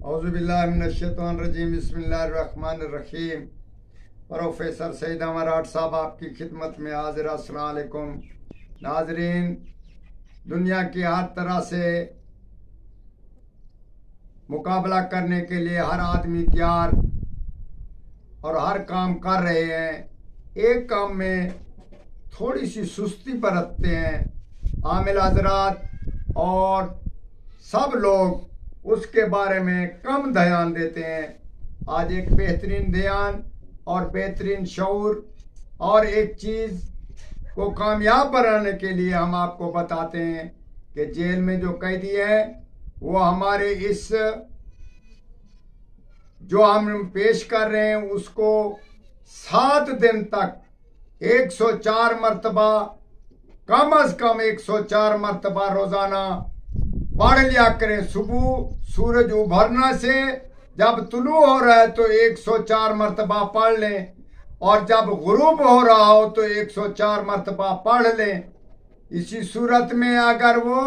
औज़ुबिल्लाहिमिनश्शैतानिर्रजीम बिस्मिल्लाहिर्रहमानिर्रहीम। प्रोफेसर सईद अमराट साहब आपकी खिदमत में हाजिर। अस्सलाम वालेकुम नाजरीन, दुनिया की हर तरह से मुकाबला करने के लिए हर आदमी तैयार और हर काम कर रहे हैं। एक काम में थोड़ी सी सुस्ती बरतते हैं आमिल हजरात, और सब लोग उसके बारे में कम ध्यान देते हैं। आज एक बेहतरीन ध्यान और बेहतरीन शऊर और एक चीज़ को कामयाब बनाने के लिए हम आपको बताते हैं कि जेल में जो कैदी है वो हमारे इस जो हम पेश कर रहे हैं उसको 7 दिन तक 104 मरतबा, कम अज कम 104 मरतबा रोजाना पढ़ लिया करें। सुबह सूरज उभरना से जब तुलू हो रहा है तो 104 मरतबा पढ़ लें, और जब गुरूब हो रहा हो तो 104 मरतबा पढ़ लें। इसी सूरत में अगर वो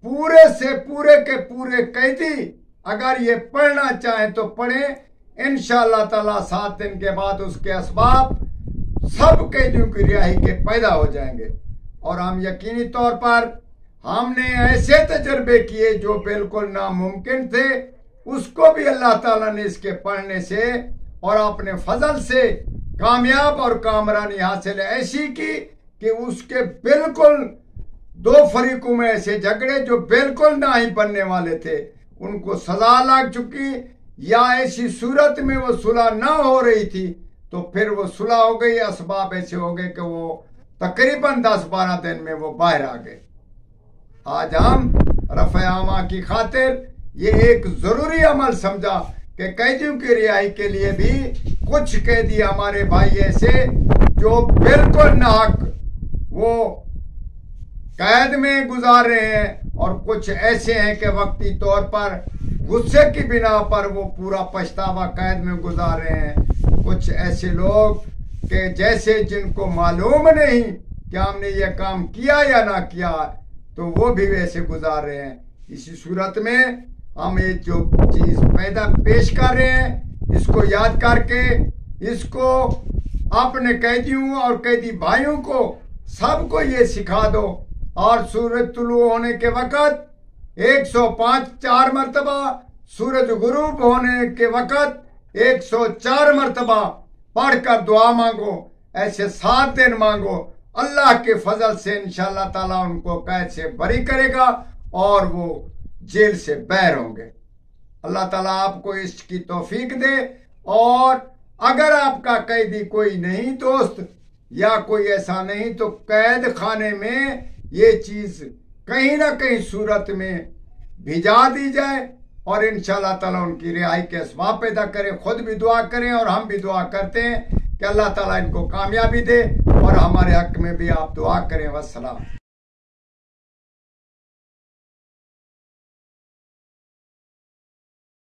पूरे से पूरे के पूरे कैदी अगर ये पढ़ना चाहें तो पढ़ें। इंशाअल्लाह ताला 7 दिन के बाद उसके असबाब सब कैदियों की रिहाई के पैदा हो जाएंगे। और हम यकीनी तौर पर हमने ऐसे तजर्बे किए जो बिल्कुल नामुमकिन थे, उसको भी अल्लाह ताला ने इसके पढ़ने से और अपने फजल से कामयाब और कामरानी हासिल ऐसी की कि उसके बिल्कुल 2 फरीकों में ऐसे झगड़े जो बिल्कुल ना ही बनने वाले थे उनको सजा लग चुकी, या ऐसी सूरत में वो सुलह ना हो रही थी तो फिर वो सुलह हो गई। असबाब ऐसे हो गए कि वो तकरीबन 10-12 दिन में वो बाहर आ गए। आज हम रफ़े-आमा की खातिर ये एक जरूरी अमल समझा कि कैदियों की रिहाई के लिए भी कुछ कैदी हमारे भाई ऐसे जो बिल्कुल नाहक वो कैद में गुजार रहे हैं, और कुछ ऐसे हैं कि वक्ती तौर पर गुस्से की बिना पर वो पूरा पछतावा कैद में गुजार रहे हैं। कुछ ऐसे लोग कि जैसे जिनको मालूम नहीं कि हमने ये काम किया या ना किया, तो वो भी वैसे गुजार रहे हैं। इसी सूरत में हम ये जो चीज पेश कर रहे हैं इसको याद करके इसको अपने कैदियों और कैदी भाइयों को सबको ये सिखा दो। और सूरज तुलू होने के वक़्त 105 मरतबा, सूरज गुरूब होने के वक़्त 104 मरतबा पढ़कर दुआ मांगो। ऐसे 7 दिन मांगो, अल्लाह के फजल से इंशाअल्लाह ताला उनको कैद से बरी करेगा और वो जेल से बाहर होंगे। अल्लाह ताला आपको इसकी तौफीक दे। और अगर आपका कैदी कोई नहीं दोस्त या कोई ऐसा नहीं तो कैद खाने में ये चीज कहीं ना कहीं सूरत में भिजा दी जाए, और इंशाअल्लाह ताला उनकी रिहाई के असबाब पैदा करें। खुद भी दुआ करें और हम भी दुआ करते हैं कि अल्लाह ताला इनको कामयाबी दे, और हमारे हक में भी आप दुआ करें। वस्सलाम।